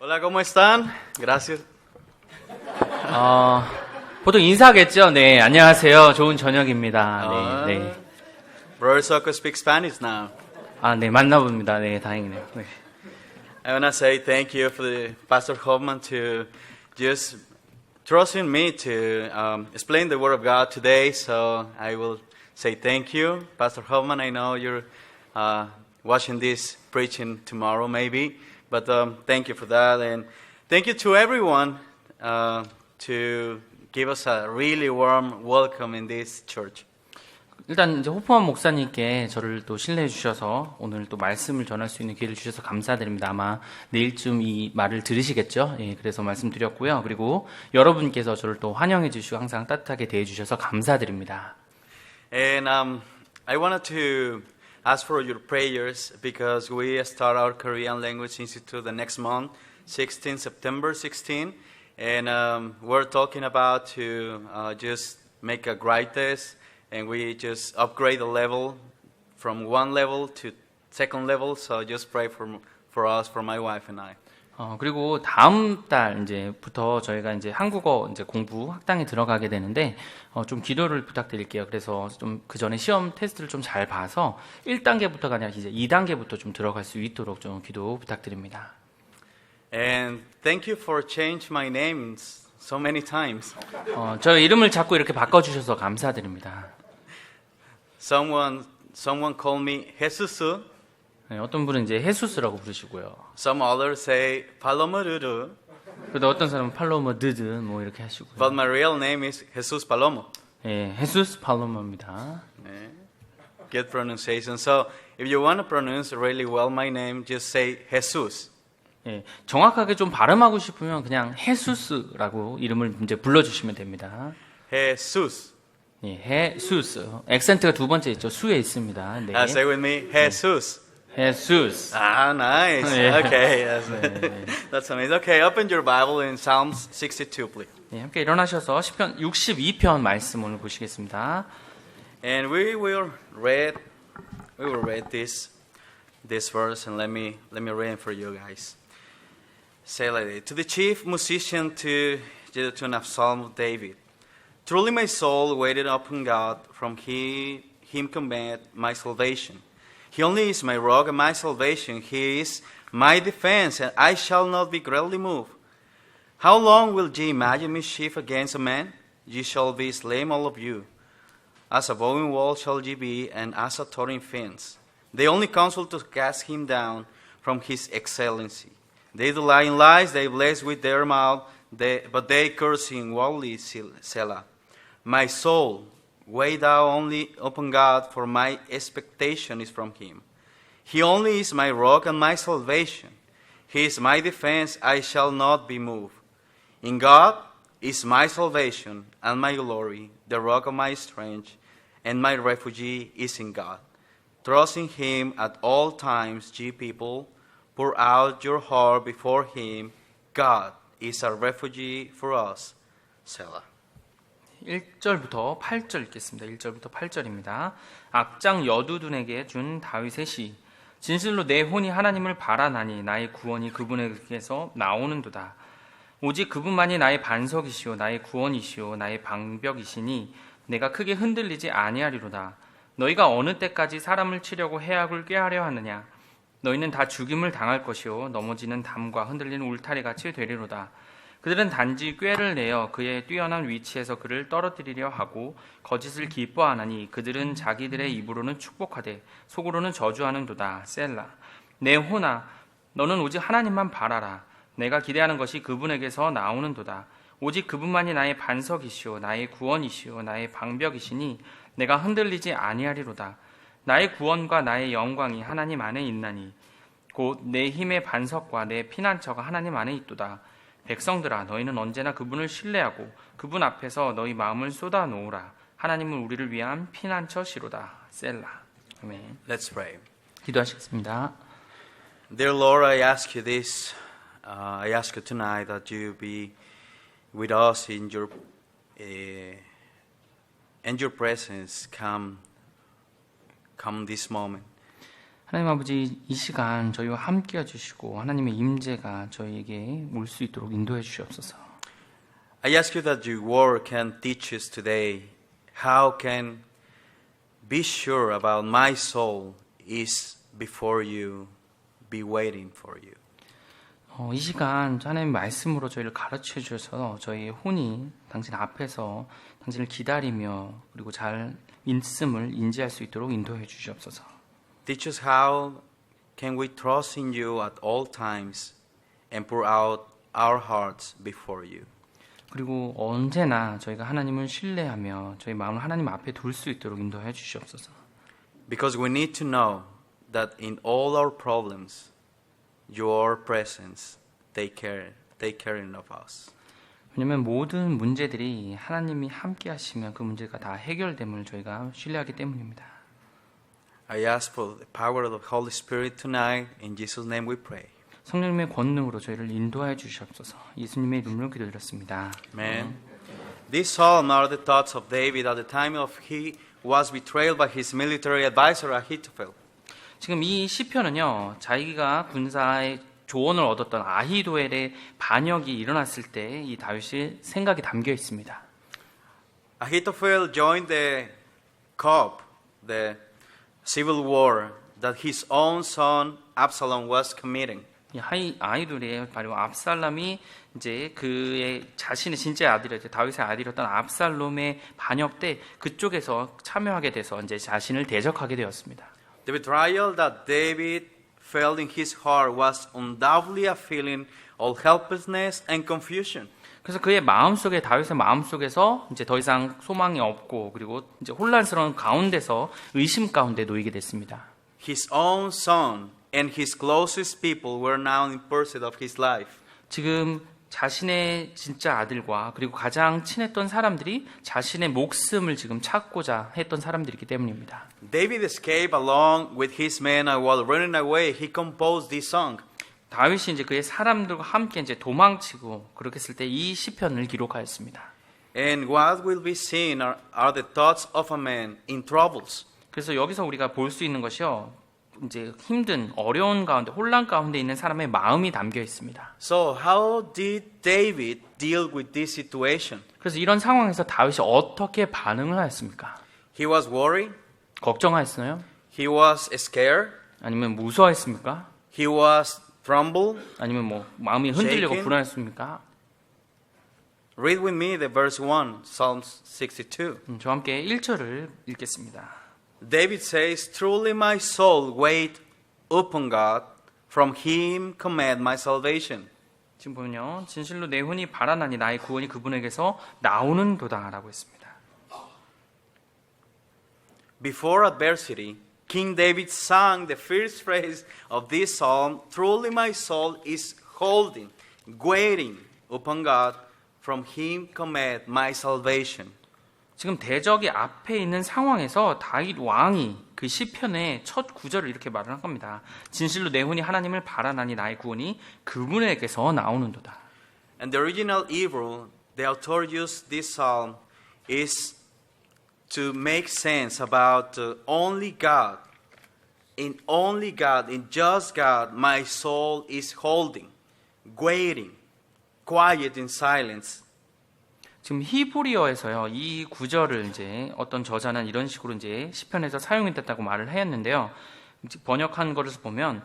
Hola, ¿cómo están? Gracias. 보통 인사겠죠? 네, 안녕하세요. 좋은 저녁입니다. 네. Brother Soko speaks Spanish now. 네, 만나봅니다. 네, 다행이네요. 네. I want to say thank you for the Pastor Hoffman to just trust in me to explain the Word of God today. So I will say thank you, Pastor Hoffman. I know you're watching this preaching tomorrow, maybe, but thank you for that, and thank you to everyone to give us a really warm welcome in this church. 일단 이제 호프만 목사님께 저를 또 신뢰해 주셔서 오늘 또 말씀을 전할 수 있는 기회를 주셔서 감사드립니다. 아마 내일쯤 이 말을 들으시겠죠? 예, 그래서 말씀드렸고요. 그리고 여러분께서 저를 또 환영해 주시고 항상 따뜻하게 대해 주셔서 감사드립니다. And I wanted to ask for your prayers because we start our Korean Language Institute the next month, September 16, and we're talking about to just make a grade test. And we just upgrade the level from one level to second level. So just pray for us, for my wife and I. 그리고 다음 달 이제부터 저희가 이제 한국어 이제 공부 학당에 들어가게 되는데 좀 기도를 부탁드릴게요. 그래서 좀 그 전에 시험 테스트를 좀 잘 봐서 1단계부터가 아니라 이제 2단계부터 좀 들어갈 수 있도록 좀 기도 부탁드립니다. And thank you for change my name so many times. 저 이름을 자꾸 이렇게 바꿔 주셔서 감사드립니다. Someone called me Jesus. 네, 어떤 분은 이제 헤수스라고 부르시고요. Some others say Palomoruru. 그런데 어떤 사람은 팔로모 드드 뭐 이렇게 하시고요. But my real name is Jesus Palomo. 예, 헤수스 팔로모입니다. 네. Good pronunciation. So if you want to pronounce really well my name, just say Jesus. 예, 정확하게 좀 발음하고 싶으면 그냥 헤수스라고 이름을 이제 불러주시면 됩니다. Jesus. 예, 헤수스. 액센트가 두 번째 있죠. 수에 있습니다. 네. Say with me, Jesus. 헤수스. Nice. Yeah. Okay, that's amazing. Okay, open your Bible in Psalms 62, please. 예, 함께 일어나셔서 시편 62편 말씀 오늘 보시겠습니다. And we will read this verse, and let me read it for you guys. Say like this: To the chief musician, to the tune of Psalm of David. Truly my soul waited upon God, from him cometh my salvation. He only is my rock and my salvation. He is my defense, and I shall not be greatly moved. How long will ye imagine mischief against a man? Ye shall be slain, all of you. As a bowing wall shall ye be, and as a tottering fence. They only counsel to cast him down from his excellency. They delight in lies, they bless with their mouth, but they curse him wildly, Selah. My soul, wait thou only upon God, for my expectation is from him. He only is my rock and my salvation. He is my defense, I shall not be moved. In God is my salvation and my glory, the rock of my strength, and my refuge is in God. Trust in him at all times, ye people. Pour out your heart before him. God is a refuge for us. Selah. 1절부터 8절 읽겠습니다. 1절부터 8절입니다. 악장 여두둔에게 준 다윗의 시. 진실로 내 혼이 하나님을 바라나니 나의 구원이 그분에게서 나오는도다. 오직 그분만이 나의 반석이시오 나의 구원이시오 나의 방벽이시니 내가 크게 흔들리지 아니하리로다. 너희가 어느 때까지 사람을 치려고 해악을 꾀하려 하느냐. 너희는 다 죽임을 당할 것이요 넘어지는 담과 흔들리는 울타리같이 되리로다. 그들은 단지 꾀를 내어 그의 뛰어난 위치에서 그를 떨어뜨리려 하고 거짓을 기뻐하나니 그들은 자기들의 입으로는 축복하되 속으로는 저주하는도다. 셀라. 내 혼아 너는 오직 하나님만 바라라. 내가 기대하는 것이 그분에게서 나오는도다. 오직 그분만이 나의 반석이시오 나의 구원이시오 나의 방벽이시니 내가 흔들리지 아니하리로다. 나의 구원과 나의 영광이 하나님 안에 있나니 곧 내 힘의 반석과 내 피난처가 하나님 안에 있도다. 백성들아 너희는 언제나 그분을 신뢰하고 그분 앞에서 너희 마음을 쏟아 놓으라. 하나님은 우리를 위한 피난처시로다. 셀라. 아멘. Let's pray. 기도하시겠습니다. Dear Lord, I ask you this. I ask you tonight that you be with us in your presence. Come this moment. 하나님 아버지 이 시간 저희와 함께 해주시고 하나님의 임재가 저희에게 올 수 있도록 인도해 주시옵소서. I ask you that your word can teach us today how can be sure about my soul is before you, be waiting for you. 이 시간 하나님 말씀으로 저희를 가르쳐 주셔서 저희의 혼이 당신 앞에서 당신을 기다리며 그리고 잘 있음을 인지할 수 있도록 인도해 주시옵소서. Teach us how can we trust in you at all times and pour out our hearts before you. 그리고 언제나 저희가 하나님을 신뢰하며 저희 마음을 하나님 앞에 둘 수 있도록 인도해 주시옵소서. Because we need to know that in all our problems, your presence take care of us. 왜냐하면 모든 문제들이 하나님이 함께 하시면 그 문제가 다 해결됨을 저희가 신뢰하기 때문입니다. I ask for the power of the Holy Spirit tonight. In Jesus' name we pray. 성령님의 권능으로 저희를 인도하여 주시옵소서. 예수님의 이름으로 기도드렸습니다. Amen. These psalms are the thoughts of David at the time of he was betrayed by his military advisor Ahithophel. 지금 이 시편은요, 자기가 군사의 조언을 얻었던 아히도엘의 반역이 일어났을 때 이 다윗의 생각이 담겨 있습니다. Ahithophel joined the COP, the civil war that his own son Absalom was committing. 이 아히도엘의 바로 압살롬이 이제 그의 자신의 진짜 아들이었죠. 다윗의 아들이었던 압살롬의 반역 때 그쪽에서 참여하게 돼서 이제 자신을 대적하게 되었습니다. The betrayal that David felt in his heart was undoubtedly a feeling of helplessness and confusion. 그래서 그의 마음속에 다윗의 마음속에서 이제 더 이상 소망이 없고 그리고 이제 혼란스러운 가운데서 의심 가운데 놓이게 됐습니다. His own son and his closest people were now in pursuit of his life. 지금 자신의 진짜 아들과 그리고 가장 친했던 사람들이 자신의 목숨을 지금 찾고자 했던 사람들이기 때문입니다. David escaped along with his men and while running away he composed this song. 다윗이 이제 그의 사람들과 함께 이제 도망치고 그렇게 했을 때 이 시편을 기록하였습니다. And what will be seen are the thoughts of a man in troubles. 그래서 여기서 우리가 볼 수 있는 것이요. 이제 힘든 어려운 가운데 혼란 가운데 있는 사람의 마음이 담겨 있습니다. So how did David deal with this situation? 그래서 이런 상황에서 다윗이 어떻게 반응을 하였습니까? He was worried. 걱정하였나요? He was scared. 아니면 무서워했습니까? He was troubled. 아니면 뭐 마음이 흔들리고 Shaken. 불안했습니까? Read with me the verse 1, Psalms 62. 저와 함께 1절을 읽겠습니다. David says, Truly my soul wait upon God, from him command my salvation. 지금 보면요. 진실로 내 혼이 바라나니 나의 구원이 그분에게서 나오는도다 라고 했습니다. Before adversity, King David sang the first phrase of this psalm, Truly my soul is holding, waiting upon God, from him command my salvation. 지금 대적이 앞에 있는 상황에서 다윗 왕이 그 시편의 첫 구절을 이렇게 말을 한 겁니다. 진실로 내 혼이 하나님을 바라나니 나의 구원이 그분에게서 나오는도다. And the original Hebrew, the author used this psalm is to make sense about only God. In just God, my soul is holding, waiting, quiet in silence. 지금 히브리어에서요, 이 구절을 이제 어떤 저자는 이런 식으로 이제 시편에서 사용했다고 말을 하였는데요. 번역한 것을 보면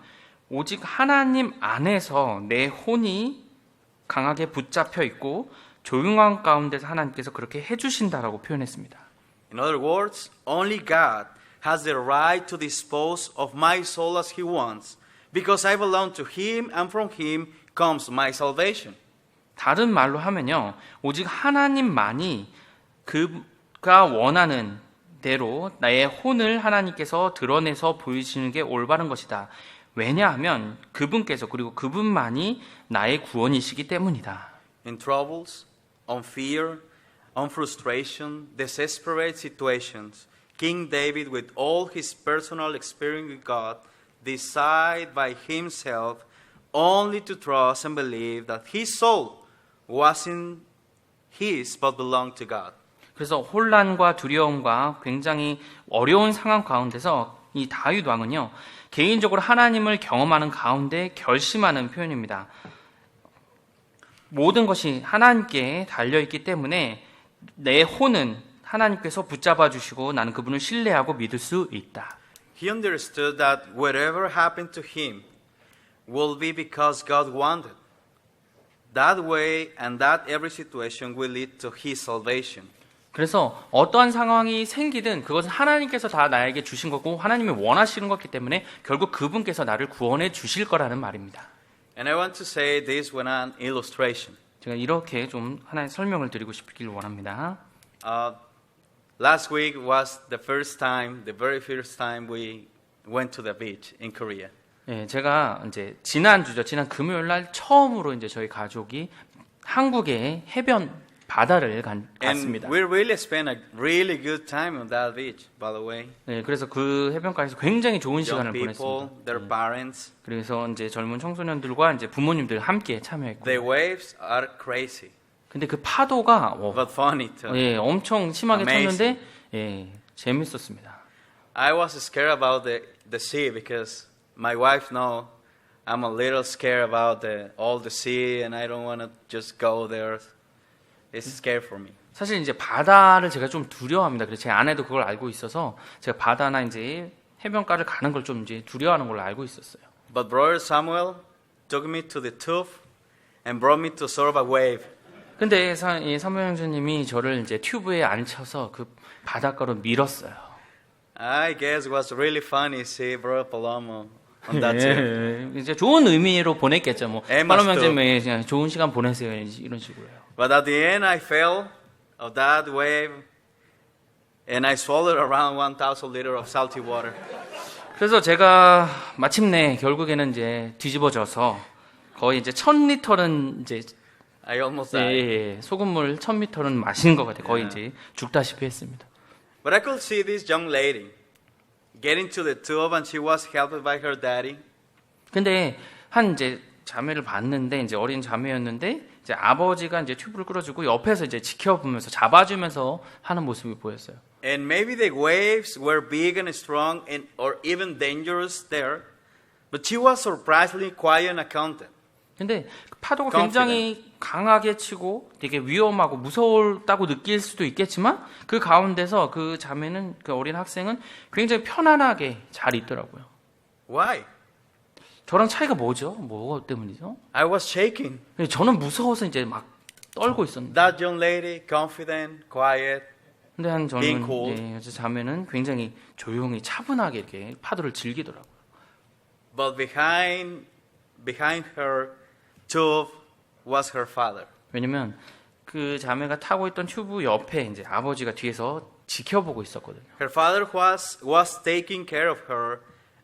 오직 하나님 안에서 내 혼이 강하게 붙잡혀 있고 조용한 가운데서 하나님께서 그렇게 해주신다라고 표현했습니다. In other words, only God has the right to dispose of my soul as He wants, because I belong to Him and from Him comes my salvation. 다른 말로 하면요, 오직 하나님만이 그가 원하는 대로 나의 혼을 하나님께서 드러내서 보이시는 게 올바른 것이다. 왜냐하면 그분께서 그리고 그분만이 나의 구원이시기 때문이다. In troubles, on fear, on frustration, desperate situations, King David, with all his personal experience with God, decided by himself only to trust and believe that his soul wasn't his but belonged to God. 그래서 혼란과 두려움과 굉장히 어려운 상황 가운데서 이 다윗 왕은요, 개인적으로 하나님을 경험하는 가운데 결심하는 표현입니다. 모든 것이 하나님께 달려있기 때문에 내 혼은 하나님께서 붙잡아 주시고 나는 그분을 신뢰하고 믿을 수 있다. He understood that whatever happened to him will be because God wanted. That way and that every situation will lead to his salvation. 그래서 어떠한 상황이 생기든 그것은 하나님께서 다 나에게 주신 거고 하나님이 원하시는 것이기 때문에 결국 그분께서 나를 구원해 주실 거라는 말입니다. And I want to say this with an illustration. 제가 이렇게 좀 하나의 설명을 드리고 싶길 원합니다. Last week was the very first time we went to the beach in Korea. 예, 제가 이제 지난 금요일 날 처음으로 이제 저희 가족이 한국의 해변 바다를 And 갔습니다. we really spent a really good time on that beach, by the way. 네, 그래서 그 해변가에서 굉장히 좋은 Young 시간을 people, 보냈습니다. their parents, 그래서 이제 젊은 청소년들과 이제 부모님들 함께 참여했고, the waves are crazy, 근데 그 파도가 but funny too. 예, 엄청 심하게 Amazing. 쳤는데 예, 재밌었습니다. I was scared about the sea because my wife know I'm a little scared about all the sea and I don't want to just go there. It's scary for me. 사실 이제 바다를 제가 좀 두려워합니다. 그래서 제 아내도 그걸 알고 있어서 제가 바다나 이제 해변가를 가는 걸 좀 이제 두려워하는 걸로 알고 있었어요. But brother Samuel took me to the tube and brought me to sort of a wave. 근데 사무엘 형제님이 저를 이제 튜브에 앉혀서 그 바닷가로 밀었어요. I guess it was really funny see brother Palomo on that tube. 예, 이제 좋은 의미로 보냈겠죠. 뭐 에마스도. 팔로우 형제님 그냥 좋은 시간 보내세요 이런 식으로요. But at the end I fell of that wave and I swallowed around 1,000 liters of salty water. 그래서 제가 마침내 결국에는 이제 뒤집어져서 거의 이제 1,000리터는 이제 I almost died. 소금물 1,000리터는 마신 것 같아요. 거의 Yeah. 이제 죽다시피 했습니다. But I could see this young lady get into the tube and she was helped by her daddy. 근데 한 이제 자매를 봤는데 이제 어린 자매였는데 이제 아버지가 이제 튜브를 끌어주고 옆에서 이제 지켜보면서 잡아주면서 하는 모습이 보였어요. And maybe the waves were big and strong and or even dangerous there, but she was surprisingly quiet and accounted. 근데 파도가 굉장히 강하게 치고 되게 위험하고 무서웠다고 느낄 수도 있겠지만 그 가운데서 그 자매는 그 어린 학생은 굉장히 편안하게 잘 있더라고요. Why? 저랑 차이가 뭐죠? 뭐 때문이죠? I was shaking. 저는 무서워서 이제 막 떨고 있었는데 That young lady, confident, quiet. 근데 한 Being 저는 cold. 저 자매는 굉장히 조용히 차분하게 이렇게 파도를 즐기더라고요. But behind her tube was her father. 왜냐면 그 자매가 타고 있던 튜브 옆에 이제 아버지가 뒤에서 지켜보고 있었거든요. Her father was taking care of her,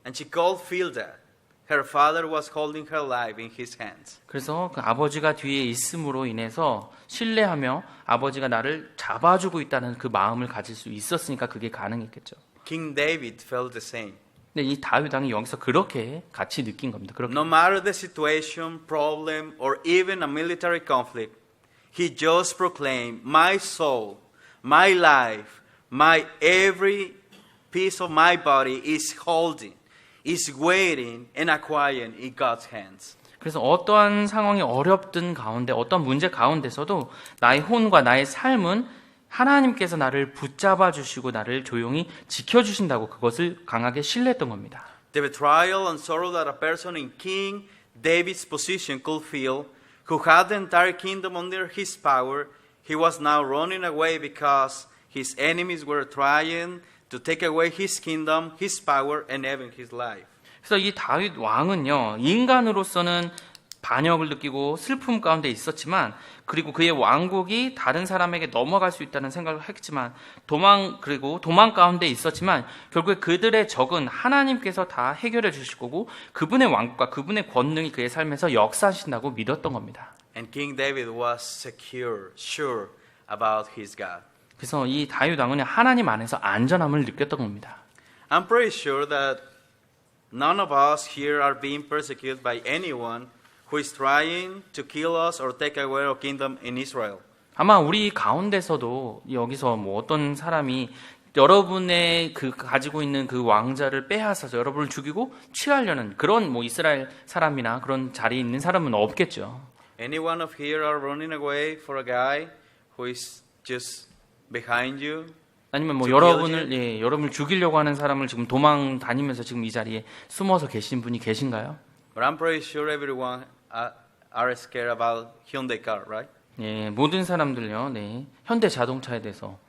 and she could feel that. Her father was holding her life in his hands. 그래서 그 아버지가 뒤에 있음으로 인해서 신뢰하며 아버지가 나를 잡아주고 있다는 그 마음을 가질 수 있었으니까 그게 가능했겠죠. King David felt the same. 근데 이 다윗 왕이 여기서 그렇게 같이 느낀 겁니다. 그렇게. No matter the situation, problem, or even a military conflict, he just proclaimed, "My soul, my life, my every piece of my body is holding, is waiting and acquiring in God's hands." 그래서 어떠한 상황이 어렵든 가운데 어떤 문제 가운데서도 나의 혼과 나의 삶은 하나님께서 나를 붙잡아 주시고 나를 조용히 지켜주신다고 그것을 강하게 신뢰했던 겁니다. The betrayal and sorrow that a person in King David's position could feel, who had the entire kingdom under his power, he was now running away because his enemies were trying to take away his kingdom, his power, and even his life. 그래서 이 다윗 왕은요, 인간으로서는 반역을 느끼고 슬픔 가운데 있었지만, 그리고 그의 왕국이 다른 사람에게 넘어갈 수 있다는 생각을 했지만, 도망 가운데 있었지만, 결국에 그들의 적은 하나님께서 다 해결해 주실 거고, 그분의 왕국과 그분의 권능이 그의 삶에서 역사하신다고 믿었던 겁니다. And King David was secure, sure about his God. 그래서 이 다윗 왕은 하나님 안에서 안전함을 느꼈던 겁니다. I'm pretty sure that none of us here are being persecuted by anyone who is trying to kill us or take away our kingdom in Israel. 아마 우리 가운데서도 여기서 뭐 어떤 사람이 여러분의 그 가지고 있는 그 왕자를 빼앗아서 여러분을 죽이고 취하려는 그런 뭐 이스라엘 사람이나 그런 자리에 있는 사람은 없겠죠. Any one of here are running away for a guy who is just behind you? 아니면 뭐 to kill 여러분을 여러분을 죽이려고 하는 사람을 지금 도망 다니면서 지금 이 자리에 숨어서 계신 분이 계신가요? But I'm pretty sure everyone are scared about Hyundai car, right? 예, 모든 사람들요. 네. 현대 자동차에 대해서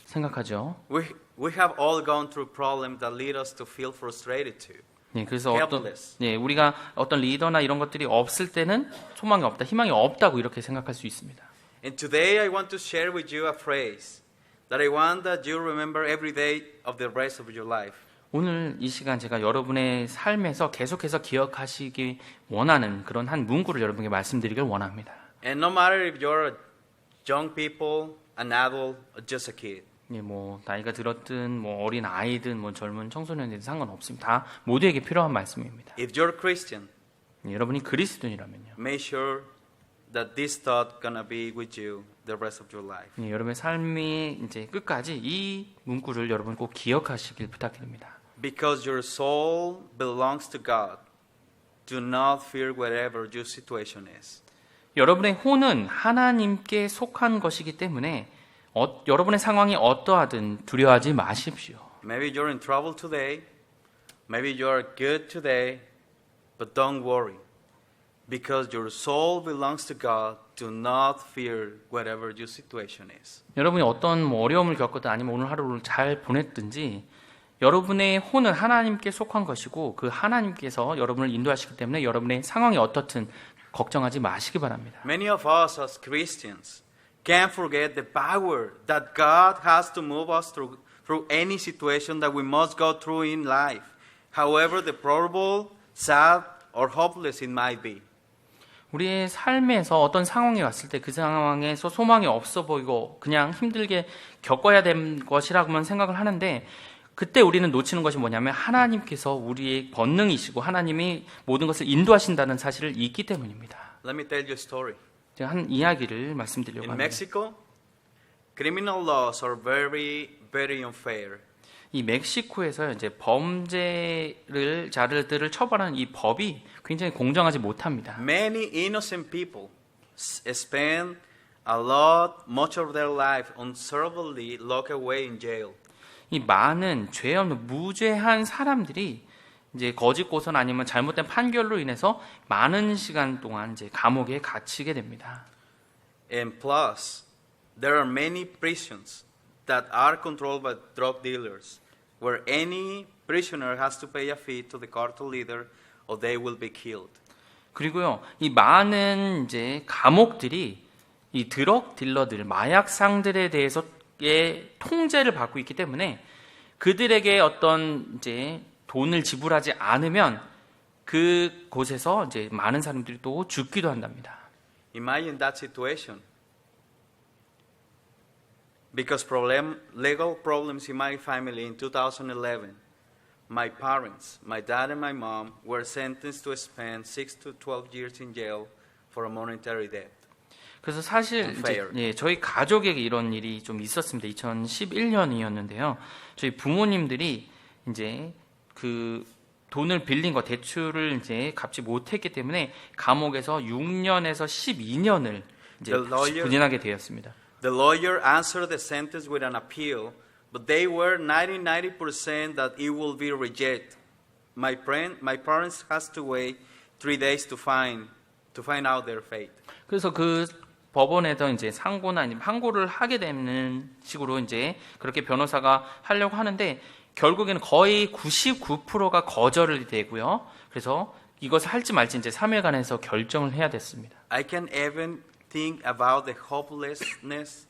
생각하죠. We have all gone through problems that lead us to feel frustrated too. 예, 그래서 어떤 Helpless. 우리가 어떤 리더나 이런 것들이 없을 때는 소망이 없다, 희망이 없다고 이렇게 생각할 수 있습니다. And today I want to share with you a phrase that I want that you remember every day of the rest of your life. 오늘 이 시간 제가 여러분의 삶에서 계속해서 기억하시기 원하는 그런 한 문구를 여러분에게 말씀드리길 원합니다. And no matter if you're young people, an adult, or just a kid. 예, 뭐 나이가 들었든 뭐 어린 아이든 뭐 젊은 청소년이든 상관없습니다. 다 모두에게 필요한 말씀입니다. If you're Christian, 예, 여러분이 그리스도인이라면요. make sure that this thought gonna be with you the rest of your life. 예, 여러분의 삶이 이제 끝까지 이 문구를 여러분 꼭 기억하시길 부탁드립니다. Because your soul belongs to God, do not fear whatever your situation is. 여러분의 혼은 하나님께 속한 것이기 때문에 여러분의 상황이 어떠하든 두려워하지 마십시오. Maybe you're in trouble today, maybe you're good today, but don't worry. Because your soul belongs to God, do not fear whatever your situation is. 여러분이 어떤 뭐 어려움을 겪었든 아니면 오늘 하루를 잘 보냈든지 여러분의 혼은 하나님께 속한 것이고 그 하나님께서 여러분을 인도하시기 때문에 여러분의 상황이 어떻든 걱정하지 마시기 바랍니다. Many of us as Christians can't forget the power that God has to move us through any situation that we must go through in life, however deplorable, sad, or hopeless it might be. 우리의 삶에서 어떤 상황이 왔을 때 그 상황에서 소망이 없어 보이고 그냥 힘들게 겪어야 될 것이라고만 생각을 하는데 그때 우리는 놓치는 것이 뭐냐면 하나님께서 우리의 권능이시고 하나님이 모든 것을 인도하신다는 사실을 잊기 때문입니다. Let me tell you a story. 제가 한 이야기를 말씀드리려고 In 합니다. Mexico, criminal laws are very, very unfair. 이 멕시코에서 이제 자들을 처벌하는 이 법이 굉장히 공정하지 못합니다. Many innocent people spend much of their life undeservedly locked away in jail. 이 많은 죄 없는 무죄한 사람들이 이제 거짓 고선 아니면 잘못된 판결로 인해서 많은 시간 동안 이제 감옥에 갇히게 됩니다. And plus, there are many prisons that are controlled by drug dealers, where any prisoner has to pay a fee to the cartel leader, or they will be killed. 그리고요, 이 많은 이제 감옥들이 이 드럭 딜러들, 마약상들에 대해서의 통제를 받고 있기 때문에 그들에게 어떤 이제 돈을 지불하지 않으면 그 곳에서 이제 많은 사람들이 또 죽기도 한답니다. Imagine that situation. Because legal problems in my family in 2011, my parents, my dad and my mom, were sentenced to spend 6 to 12 years in jail for a monetary debt. 그래서 사실 이제, 저희 가족에게 이런 일이 좀 있었습니다. 2011년이었는데요. 저희 부모님들이 이제 그 돈을 빌린 거 대출을 이제 갚지 못했기 때문에 감옥에서 6년에서 12년을 이제 부진하게 되었습니다. The lawyer answered the sentence with an appeal, but they were 90% that it will be rejected. My parents has to wait 3 days to find out their fate. 그래서 그 법원에서 이제 상고나 아니면 항고를 하게 되는 식으로 이제 그렇게 변호사가 하려고 하는데 결국에는 거의 99%가 거절이 되고요. 그래서 이것을 할지 말지 이제 3일간에서 결정을 해야 됐습니다. I can even think about the hopelessness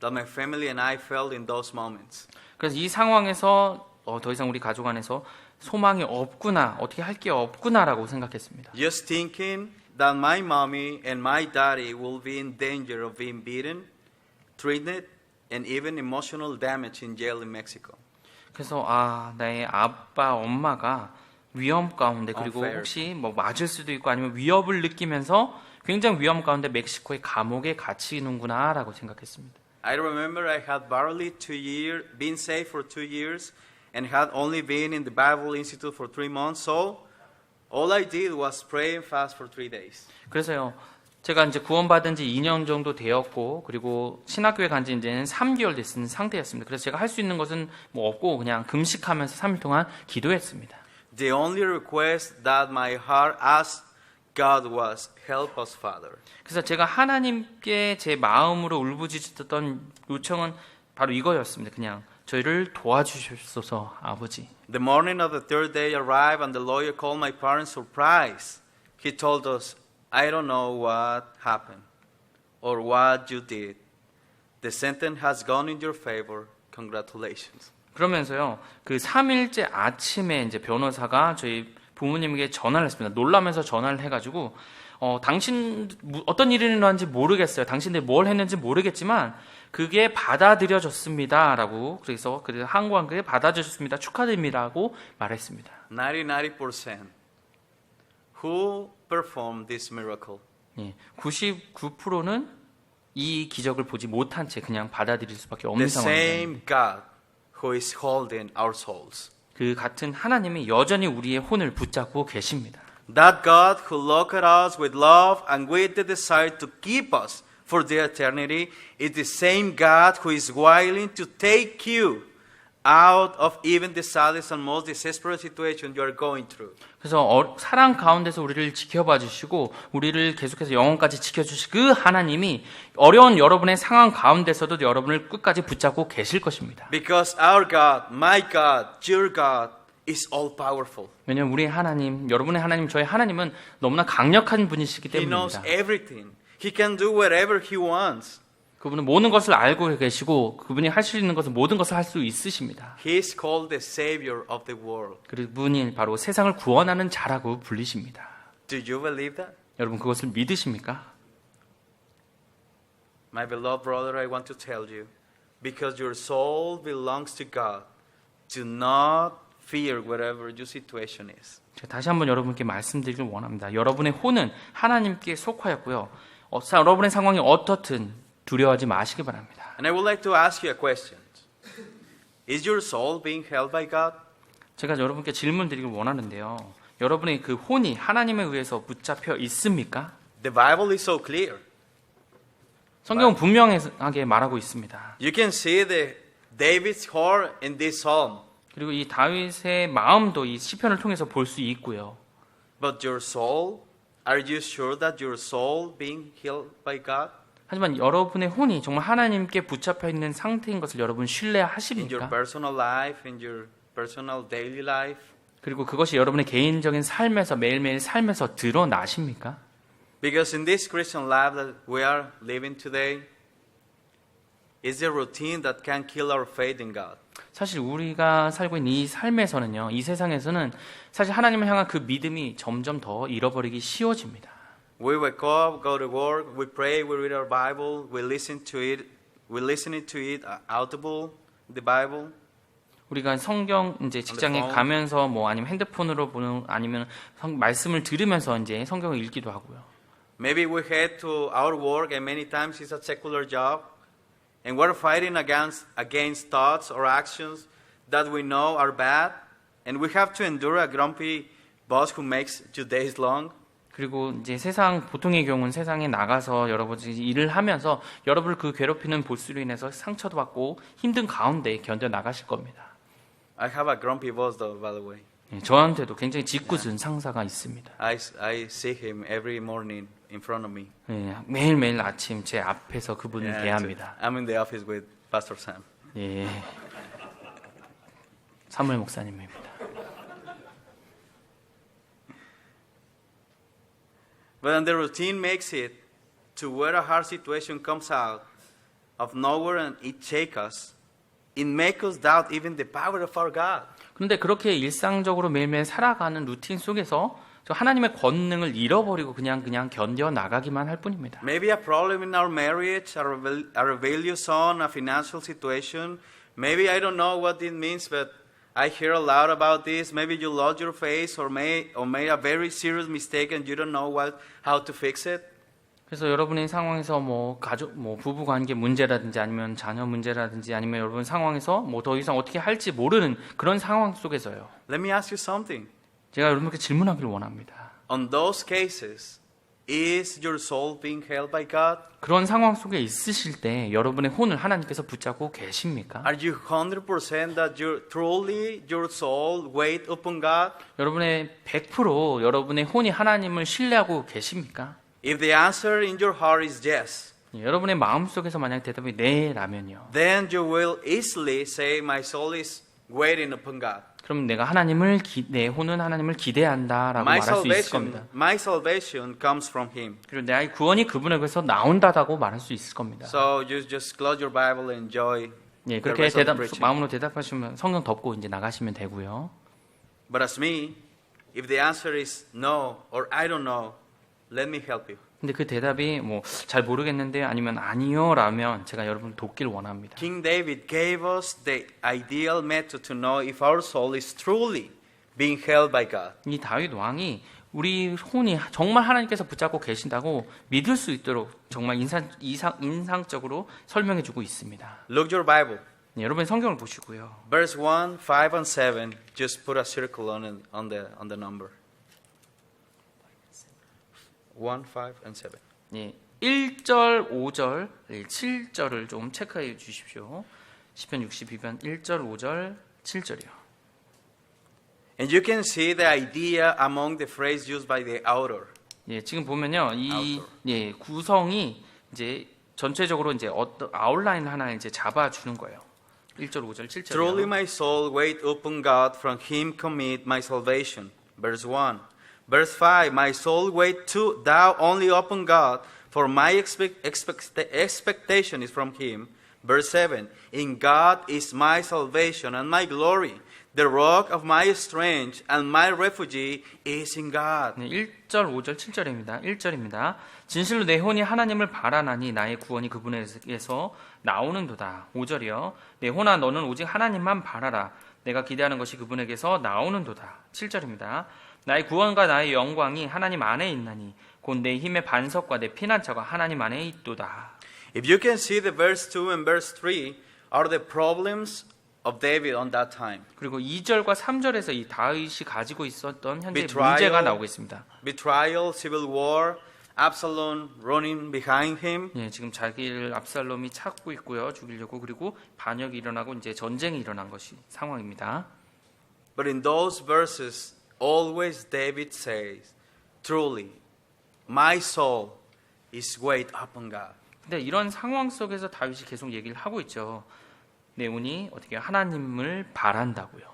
that my family and I felt in those moments. 그래서 이 상황에서 더 이상 우리 가족 안에서 소망이 없구나, 어떻게 할 게 없구나라고 생각했습니다. Just thinking that my mommy and my daddy will be in danger of being beaten, treated, and even emotional damage in jail in Mexico. 그래서 나의 아빠, 엄마가 위험 가운데 그리고 Unfair. 혹시 뭐 맞을 수도 있고 아니면 위협을 느끼면서 굉장히 위험 가운데 멕시코의 감옥에 갇히는구나라고 생각했습니다. I remember I had barely been saved for 2 years and had only been in the Bible Institute for 3 months. So all I did was pray and fast for 3 days. 그래서요. 제가 이제 구원받은 지 2년 정도 되었고 그리고 신학교에 간 지 이제는 3개월 됐는 상태였습니다. 그래서 제가 할 수 있는 것은 뭐 없고 그냥 금식하면서 3일 동안 기도했습니다. The only request that my heart asked God was, help us, Father. 그래서 제가 하나님께 제 마음으로 울부짖었던 요청은 바로 이거였습니다. 그냥 저희를 도와주시옵소서 아버지. The morning of the third day arrived and the lawyer called my parents surprised. He told us, I don't know what happened or what you did. The sentence has gone in your favor. Congratulations. 그러면서요, 그 3일째 아침에 이제 변호사가 저희 부모님에게 전화를 했습니다. 놀라면서 전화를 해가지고, 당신 어떤 일이 일어났는지 모르겠어요. 당신들이 뭘 했는지 모르겠지만 그게 받아들여졌습니다라고 그래서 한국왕국에 받아들여졌습니다. 축하드립니다라고 말했습니다. 90%. Who performed this miracle? 예, 99%는 이 기적을 보지 못한 채 그냥 받아들일 수밖에 없는 The 상황입니다. same God who is holding our souls. 그 같은 하나님이 여전히 우리의 혼을 붙잡고 계십니다. That God who looked at us with love and with the desire to keep us for the eternity is the same God who is willing to take you out of even the saddest and most desperate situation you are going through. 그래서 사랑 가운데서 우리를 지켜봐 주시고 우리를 계속해서 영원까지 지켜주실 그 하나님이 어려운 여러분의 상황 가운데서도 여러분을 끝까지 붙잡고 계실 것입니다. Because our God, my God, your God is all powerful. 왜냐하면 우리 하나님, 여러분의 하나님, 저의 하나님은 너무나 강력한 분이시기 He knows 때문입니다. everything. He can do whatever He wants. 그분은 모든 것을 알고 계시고 그분이 할 수 있는 것은 모든 것을 할 수 있으십니다. He is called the Savior of the world. 그분이 바로 세상을 구원하는 자라고 불리십니다. Do you believe that? 여러분 그것을 믿으십니까? My beloved brother, I want to tell you, because your soul belongs to God, do not fear whatever your situation is. 제가 다시 한번 여러분께 말씀드리길 원합니다. 여러분의 혼은 하나님께 속하였고요. 여러분의 상황이 어떻든 두려워하지 마시기 바랍니다. And I would like to ask you a question. Is your soul being held by God? 제가 여러분께 질문 드리길 원하는데요. 여러분의 그 혼이 하나님에 의해서 붙잡혀 있습니까? The Bible is so clear. 성경은 분명하게 말하고 있습니다. You can see David's heart in this psalm. 그리고 이 다윗의 마음도 이 시편을 통해서 볼 수 있고요. But your soul, are you sure that your soul being held by God? 하지만 여러분의 혼이 정말 하나님께 붙잡혀 있는 상태인 것을 여러분 In your 신뢰하십니까? personal life, in your personal daily life? 그리고 그것이 여러분의 개인적인 삶에서 매일매일 삶에서 드러나십니까? Because in this Christian life that we are living today, is a routine that can kill our faith in God. 사실 우리가 살고 있는 이 삶에서는요, 이 세상에서는 사실 하나님을 향한 그 믿음이 점점 더 잃어버리기 쉬워집니다. We wake up, go to work, we pray, we read our Bible, we listen to it audible, the Bible. 우리가 성경 이제 직장에 phone. 가면서 뭐 아니면 핸드폰으로 보는 아니면 말씀을 들으면서 이제 성경을 읽기도 하고요. Maybe we head to our work and many times it's a secular job and we're fighting against thoughts or actions that we know are bad and we have to endure a grumpy boss who makes your days long. 그리고 이제 보통의 경우는 세상에 나가서 여러분이 일을 하면서 여러분을 그 괴롭히는 보스로 인해서 상처도 받고 힘든 가운데 견뎌 나가실 겁니다. I have a grumpy boss though, by the way. 저한테도 굉장히 짓궂은 상사가 있습니다. I see him every morning in front of me. 매일매일 아침 제 앞에서 그분을 대합니다. I'm in the office with Pastor Sam. 예, 사무엘 목사님입니다. But then the routine makes it to where a hard situation comes out of nowhere and it shakes us. It makes us doubt even the power of our God. 그런데 그렇게 일상적으로 매일매일 살아가는 루틴 속에서 저 하나님의 권능을 잃어버리고 그냥 견뎌 나가기만 할 뿐입니다. Maybe a problem in our marriage, a rebellious son, a financial situation. Maybe I don't know what it means, but I hear a lot about this. Maybe you lost your faith or made a very serious mistake and you don't know how to fix it. 그래서 여러분의 상황에서 뭐 가족, 뭐 부부 관계 문제라든지 아니면 자녀 문제라든지 아니면 여러분 상황에서 뭐 더 이상 어떻게 할지 모르는 그런 상황 속에서요. Let me ask you something. 제가 여러분께 질문하기를 원합니다. On those cases, is your soul being held by God? 그런 상황 속에 있으실 때 여러분의 혼을 하나님께서 붙잡고 계십니까? Are you 100% that truly your soul wait upon God? 여러분의 100% 여러분의 혼이 하나님을 신뢰하고 계십니까? If the answer in your heart is yes, 여러분의 마음속에서 만약 대답이 네라면요. then you will easily say, my soul is waiting upon God. 그럼 내가 내 혼은 하나님을 기대한다라고 말할 수 있을 겁니다. My salvation comes from Him. 그리고 나의 구원이 그분에게서 나온다고 말할 수 있을 겁니다. So you just close your Bible and enjoy 예, the 그렇게 rest of the preaching. 마음으로 대답하시면 성경 덮고 이제 나가시면 되고요. But as me, if the answer is no or I don't know, let me help you. 근데 그 대답이 뭐 잘 모르겠는데 아니면 아니요라면 제가 여러분 돕길 원합니다. King David gave us the ideal method to know if our soul is truly being held by God. 이 다윗 왕이 우리 혼이 정말 하나님께서 붙잡고 계신다고 믿을 수 있도록 정말 인상적으로 설명해 주고 있습니다. Look your Bible. 네, 여러분 성경을 보시고요. Verse 1, 5, and 7. Just put a circle on the number. 1, 5, and 7. 예, 1절, 5절, 7절을 좀 체크해 주십시오. 시편 62편 1절, 5절, 7절이요. And you can see the idea among the phrase used by the author. 예, 지금 보면요. 이 구성이 이제 전체적으로 이제 어떤 아웃라인 하나 이제 잡아 주는 거예요. 1절, 5절, 7절이요. Truly my soul wait upon God, from Him commit my salvation. Verse 1. Verse 5. My soul wait to thou only upon God, for my expectation is from Him. Verse 7. In God is my salvation and my glory. The rock of my strength and my refuge is in God. 네, 1절, 5절, 7절입니다. 1절입니다. 진실로 내 혼이 하나님을 바라나니 나의 구원이 그분에게서 나오는도다. 5절이요. 내 혼아 너는 오직 하나님만 바라라. 내가 기대하는 것이 그분에게서 나오는도다. 7절입니다. 나의 구원과 나의 영광이 하나님 안에 있나니 곧 내 힘의 반석과 내 피난처가 하나님 안에 있도다. If you can see the verse 2 and verse 3 are the problems of David on that time. 그리고 2절과 3절에서 이 다윗이 가지고 있었던 현재 Betrayal. 문제가 나오고 있습니다. Betrayal, civil war, Absalom running behind him. 예, 지금 자기를 압살롬이 찾고 있고요. 죽이려고. 그리고 반역이 일어나고 이제 전쟁이 일어난 것이 상황입니다. But in those verses, always David says, truly, my soul is wait upon God. 근데 이런 상황 속에서 다윗이 계속 얘기를 하고 있죠. 내 혼이 어떻게 하나님을 바란다고요.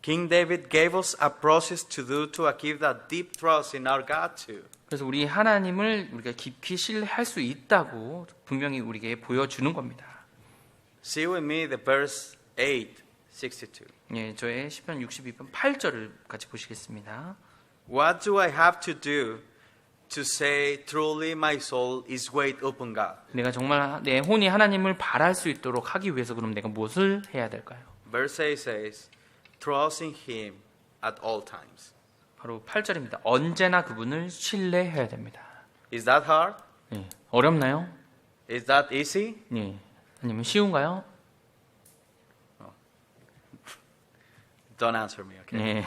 King David gave us a process to do to achieve that deep trust in our God too. 그래서 우리 하나님을 우리가 깊이 신뢰할 수 있다고 분명히 우리에게 보여주는 겁니다. See with me the verse 8, 62. 예, 저의 시편 62편 8절을 같이 보시겠습니다. What do I have to do to say truly my soul is wait upon God? 내가 정말 내 혼이 하나님을 바랄 수 있도록 하기 위해서 그럼 내가 무엇을 해야 될까요? Verse 8 says, trust in Him at all times. 바로 8절입니다. 언제나 그분을 신뢰해야 됩니다. Is that hard? 예, 어렵나요? Is that easy? 예, 아니면 쉬운가요? Don't answer me, okay? 예,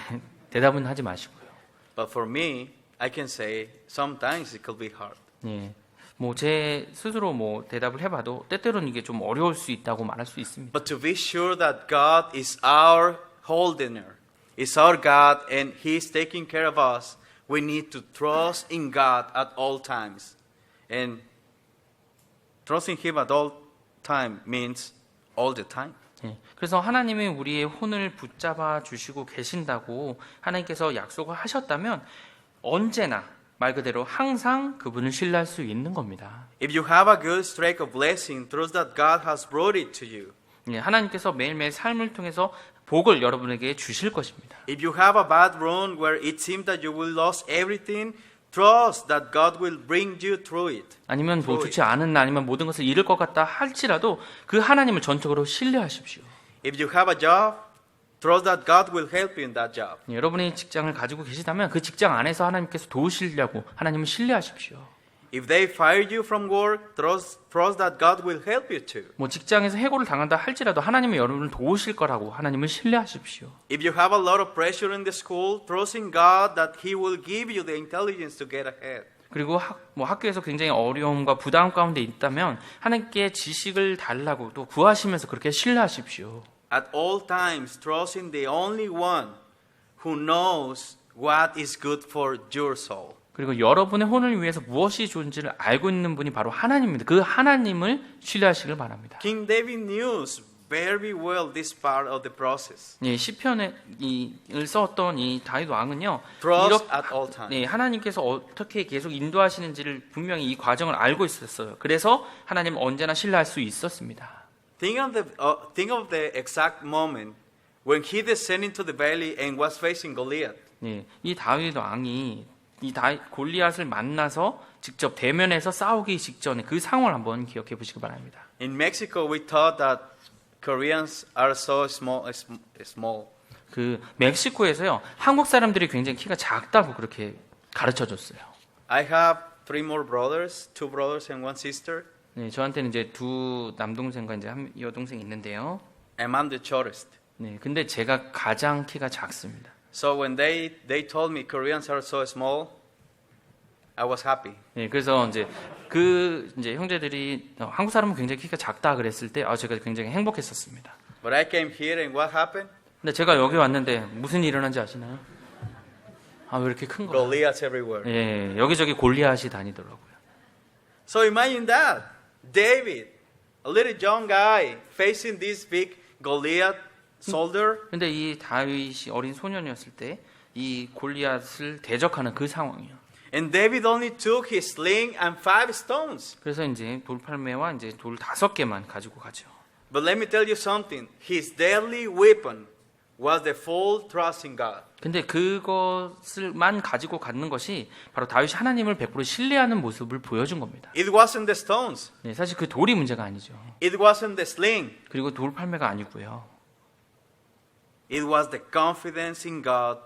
대답은 하지 마시고요. But for me, I can say sometimes it could be hard. 예, 뭐 제 스스로 뭐 대답을 해봐도 때때로는 이게 좀 어려울 수 있다고 말할 수 있습니다. But to be sure that God is our holdener, is our God, and He is taking care of us, we need to trust in God at all times. And trusting Him at all time means all the time. 예, 그래서 하나님이 우리의 혼을 붙잡아 주시고 계신다고 하나님께서 약속을 하셨다면 언제나 말 그대로 항상 그분을 신뢰할 수 있는 겁니다. If you have a good streak of blessing, trust that God has brought it to you. 예, 하나님께서 매일매일 삶을 통해서 복을 여러분에게 주실 것입니다. If you have a bad run where it seems that you will lose everything, trust that God will bring you through it. 아니면 뭐 좋지 않은 날 아니면 모든 것을 잃을 것 같다 할지라도 그 하나님을 전적으로 신뢰하십시오. If you have a job, trust that God will help you in that job. 여러분이 직장을 가지고 계시다면 그 직장 안에서 하나님께서 도우시려고 하나님을 신뢰하십시오. If they fire you from work, trust that God will help you too. 뭐 직장에서 해고를 당한다 할지라도 하나님은 여러분을 도우실 거라고 하나님을 신뢰하십시오. If you have a lot of pressure in the school, trust in God that He will give you the intelligence to get ahead. 그리고 학교에서 굉장히 어려움과 부담 가운데 있다면 하나님께 지식을 달라고 또 구하시면서 그렇게 신뢰하십시오. At all times, trust in the only one who knows what is good for your soul. 그리고 여러분의 혼을 위해서 무엇이 좋은지를 알고 있는 분이 바로 하나님입니다. 그 하나님을 신뢰하시길 바랍니다. King David knew very well this part of the process. 예, 시편을 썼던 이 다윗 왕은요. Trust at all times. 네, 하나님께서 어떻게 계속 인도하시는지를 분명히 이 과정을 알고 있었어요. 그래서 하나님은 언제나 신뢰할 수 있었습니다. Think of the exact moment when he descended into the valley and was facing Goliath. 예, 이 다윗 왕이 골리앗을 만나서 직접 대면해서 싸우기 직전에 그 상황을 한번 기억해 보시기 바랍니다. In Mexico, we thought that Koreans are so small. 그 멕시코에서요 한국 사람들이 굉장히 키가 작다고 그렇게 가르쳐 줬어요. I have three more brothers, two brothers and one sister, 네, 저한테는 이제 두 남동생과 이제 한 여동생이 있는데요. and I'm the shortest. 네, 근데 제가 가장 키가 작습니다. So when they told me Koreans are so small, I was happy. 네, 그래서 이제 이제 형제들이 한국 사람은 굉장히 키가 작다 그랬을 때 제가 굉장히 행복했었습니다. But I came here and what happened? 근데 제가 여기 왔는데 무슨 일이 일어난지 아시나요? 왜 이렇게 큰 거야? Goliaths everywhere. 예, 여기저기 골리앗이 다니더라고요. So imagine that. David, a little young guy, facing this big Goliath soldier. 근데 이 다윗이 어린 소년이었을 때 이 골리앗을 대적하는 그 상황이요. And David only took his sling and 5 stones. 그래서 이제 돌팔매와 이제 돌 5개만 가지고 가죠. But let me tell you something. His deadly weapon was the full trust in God. 근데 그것을만 가지고 갖는 것이 바로 다윗이 하나님을 100% 신뢰하는 모습을 보여준 겁니다. It wasn't the stones. 네, 사실 그 돌이 문제가 아니죠. It wasn't the sling. 그리고 돌팔매가 아니고요. It was the confidence in God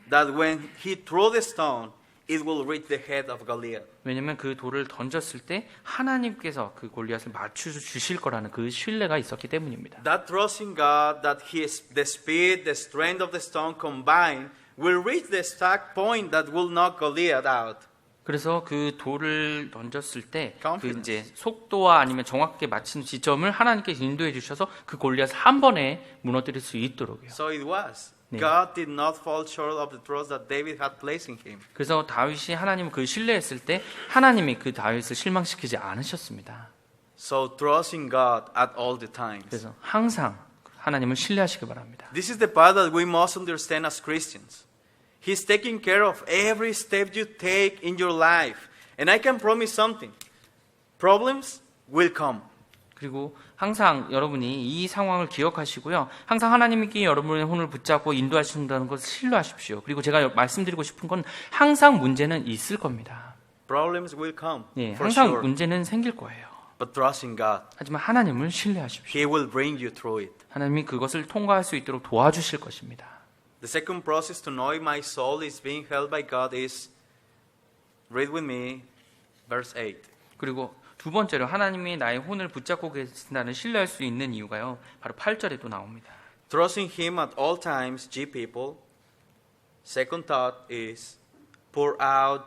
that when he threw the stone, it will reach the head of Goliath. 왜냐하면 그 돌을 던졌을 때 하나님께서 그 골리앗을 맞춰 주실 거라는 그 신뢰가 있었기 때문입니다. That trust in God that the speed, the strength of the stone combined will reach the exact point that will knock Goliath out. 그래서 그 돌을 던졌을 때 그 Confidence. 이제 속도와 아니면 정확하게 맞춘 지점을 하나님께서 인도해 주셔서 그 골리앗을 한 번에 무너뜨릴 수 있도록요. So it was. 네. God did not fall short of the trust that David had placed in him. 그래서 다윗이 하나님을 그 신뢰했을 때 하나님이 그 다윗을 실망시키지 않으셨습니다. So trust in God at all the times. 그래서 항상 하나님을 신뢰하시기 바랍니다. This is the part that we must understand as Christians. He's taking care of every step you take in your life. And I can promise something. Problems will come. 그리고 항상 여러분이 이 상황을 기억하시고요. 항상 하나님께 여러분의 혼을 붙잡고 인도하신다는 것을 신뢰하십시오. 그리고 제가 말씀드리고 싶은 건 항상 문제는 있을 겁니다. Problems will come. 예, For 항상 sure. 문제는 생길 거예요. But trust in God. 하지만 하나님을 신뢰하십시오. He will bring you through it. 하나님이 그것을 통과할 수 있도록 도와주실 것입니다. The second process to know if my soul is being held by God is, read with me, verse 8. 그리고 두 번째로 하나님이 나의 혼을 붙잡고 계신다는 신뢰할 수 있는 이유가요. 바로 8절에 또 나옵니다. Trusting Him at all times, G people. Second thought is, pour out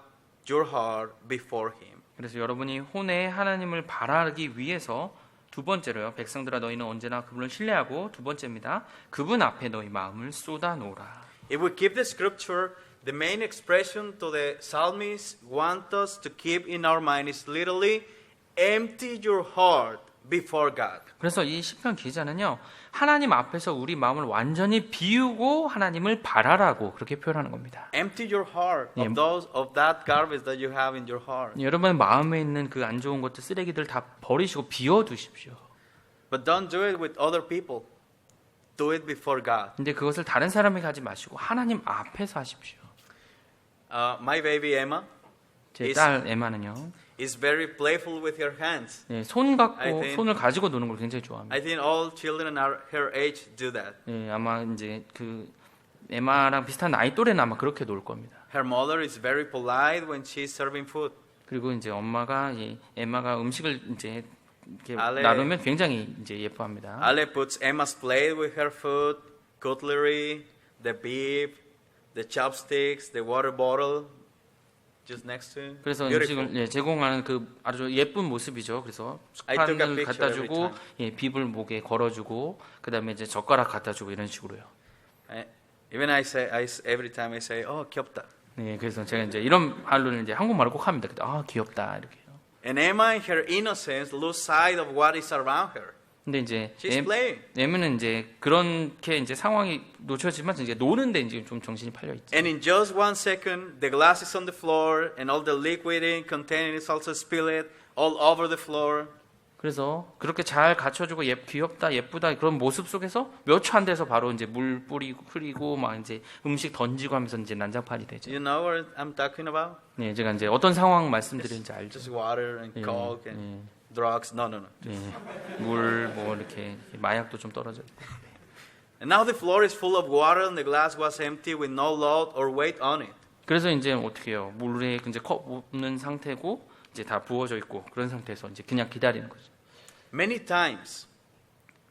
your heart before Him. 그래서 여러분이 혼에 하나님을 바라기 위해서 두 번째로요. 백성들아 너희는 언제나 그분을 신뢰하고 두 번째입니다. 그분 앞에 너희 마음을 쏟아놓으라. If we keep the scripture, the main expression to the psalmist want us to keep in our mind is literally empty your heart before God. 그래서 이 시편 기자는요. 하나님 앞에서 우리 마음을 완전히 비우고 하나님을 바라라고 그렇게 표현하는 겁니다. Empty your heart 예. of that garbage that you have in your heart. 여러분의 마음에 있는 그 안 좋은 것들, 쓰레기들 다 버리시고 비워두십시오. But don't do it with other people. Do it before God. 근데 그것을 다른 사람에게 하지 마시고 하나님 앞에서 하십시오. My baby Emma 제 딸 에마는요. is very playful with her hands. 네, 손 갖고 I think- 손을 가지고 노는 걸 굉장히 좋아합니다. I think all children her age do that. 네, 아마 이제 그 에마랑 비슷한 나이 또래는 아마 그렇게 놀 겁니다. Her mother is very polite when she's serving food. 그리고 이제 엄마가 이 엠마가 음식을 이제 이렇게 알레- 나누면 굉장히 이제 예뻐합니다. Ale puts Emma's plate with her food, cutlery, the beef, the chopsticks, the water bottle, just next to him. 그래서 Beautiful. 음식을 제공하는 그 아주 예쁜 모습이죠. 그래서 I took a 식판을 picture 갖다 every 주고 time. 빕을 목에 걸어주고 그다음에 이제 젓가락 갖다 주고 이런 식으로요. Even every time I say, oh, 귀엽다. 네, 그래서 제가 이제 이런 말로는 이제 한국말을 꼭 합니다. 아, 귀엽다 이렇게요. And Emma, in her innocence, lose sight of what is around her. 근데 이제 She's playing. 에미는 이제 그렇게 이제 상황이 놓쳐지만 이제 노는데 이제 좀 정신이 팔려 있죠. And in just 1 second, the glass is on the floor, and all the liquid it contained is also spilled all over the floor. 그래서 그렇게 잘 갖춰주고 귀엽다, 예쁘다 그런 모습 속에서 몇 초 안 돼서 바로 이제 물 뿌리고 흐리고 막 이제 음식 던지고 하면서 이제 난장판이 되죠. You know what I'm talking about? 네, 제가 이제 어떤 상황 말씀드리는지 알죠. Just water and 예, coke and 예. drugs. No. 네, 물 뭐 이렇게 마약도 좀 떨어져. And now the floor is full of water, and the glass was empty with no load or weight on it. 그래서 이제 어떻게 해요? 물에 이제 컵 없는 상태고 이제 다 부어져 있고 그런 상태에서 이제 그냥 기다리는 거죠. Many times,